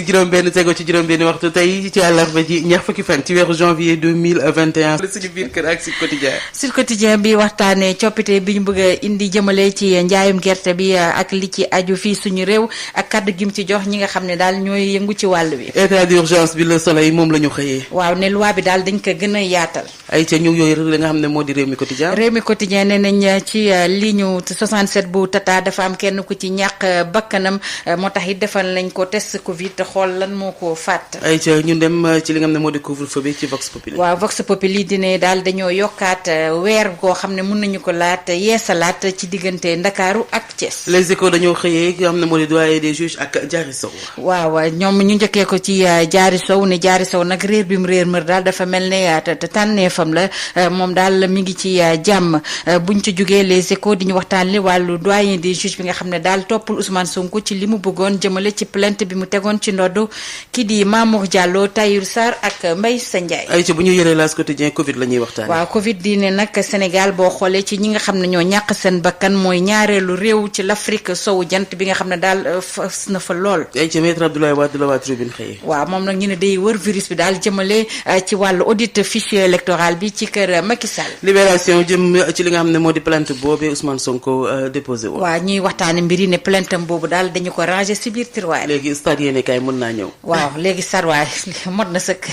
juróom benn tego ci juróom benn waxtu tey ci àllarba ji ñaar fukki fan ci weeru janvier 2021 suñu biir kër ak Sud Quotidien. Sud Quotidien bi waxtaanee coppite bi ñu bëgg a indi jëmale ci njaayum gerte bi ak li ci aju fii suñu réew ak kaddu gi mu ci jox ñi nga xam ne daal ñooy yëngu ci wàll wi. état d'urgence bi Le Soleil moom la ñu xëyee. waaw ne loi bi daal dañ ko gën a yaatal. ay ca ñu yooyu rek li nga xam ne moo di Rewmi Quotidien. Rewmi Quotidien nee nañ ci ligne 67 bu Tata dafa am kenn ku ci ñàkk bakkanam moo tax it defal nañ ko test Covid xool lan moo ko faat. ay ca ñu dem ci li nga xam ne moo di couvre-feu bi ci Vox Populi. waaw Vox Populi di ne daal dañoo yokkaat weer goo xam ne mun nañu ko laat yeesalaat ci diggante Ndakaaru ak Thiès. Les Échos dañoo xëyee ki nga xam ne moo di doyen des juges ak Diary Sow. waaw ñoom ñu njëkkee ko ci Diary Sow ne Diary Sow nag réer bi mu réer mër daal dafa mel ne tànneefam la moom daal mi ngi ci jàmm buñ ci jógee Les Échos di ñu waxtaan li wàllu doyen des juges bi nga xam ne daal toppul Ousmane Sonko ci li mu bëggoon jëmale ci plainte bi mu tegoon ci ndodd ki di Mamour Diallo Tahirou Sarr ak Mbaye Sa Ndiaye. ay ci bu ñu yoree L'As Quotidien Covid la ñuy waxtaan. waaw Covid di ne nag Sénégal boo xoolee ci ñi nga xam ne ñoo ñàkk seen bakkan mooy ñaareelu réew ci l'Afrique sowu jant bi nga xam ne daal fas na fa lool. ay ci Maître Abdoulaye Wade la waa Tribune xëyee. waaw moom nag ñu ne day wër virus bi daal jëmale ci wàllu audit fichier électoral bi ci kër Macky Sall. Libération jëm ci li nga xam ne moo di plainte boobee Ousmane Sonko déposé woon. waaw ñuy waxtaane mbir yi ne plainte am boobu daal dañu ko ranger ci biir tiroir. léegi stade yéene kaay mën naa ñëw. waaw léegi sarwaay mot na sëkk.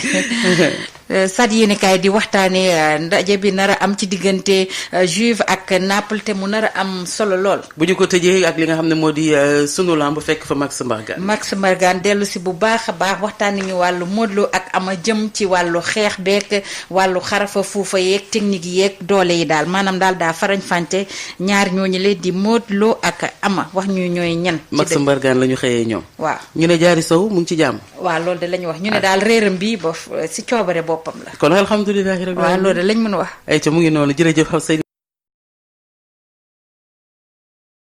Stade yéenekaay di waxtaanee ndaje bi nar a am ci diggante Juve ak Naples te mu nar a am solo lool. bu ñu ko tëjee ak li nga xam ne moo di sunu lamb fekk fa Max Mbargane. Max Mbargane dellu si bu baax a baax waxtaan nañu wàllu Modou Lo ak Ama jëm ci wàllu xeex beeg wàllu xarafa fuufa yeeg technique yeeg doole yi daal maanaam daal daa farañ fànte ñaar ñooñu leen di Modou Lo ak Ama wax ñu ñooy ñan. Max Mbargane la ñu xëyee ñoom. waaw ñu ne Diary Sow mu ngi ci jàmm. waaw loolu de la ñu wax ñu ne daal réeram bi ba si coobare boppam la. kon alhamdulilah. waaw loolu de lañ mën a wax. ay ca mu ngi noonu jërëjëf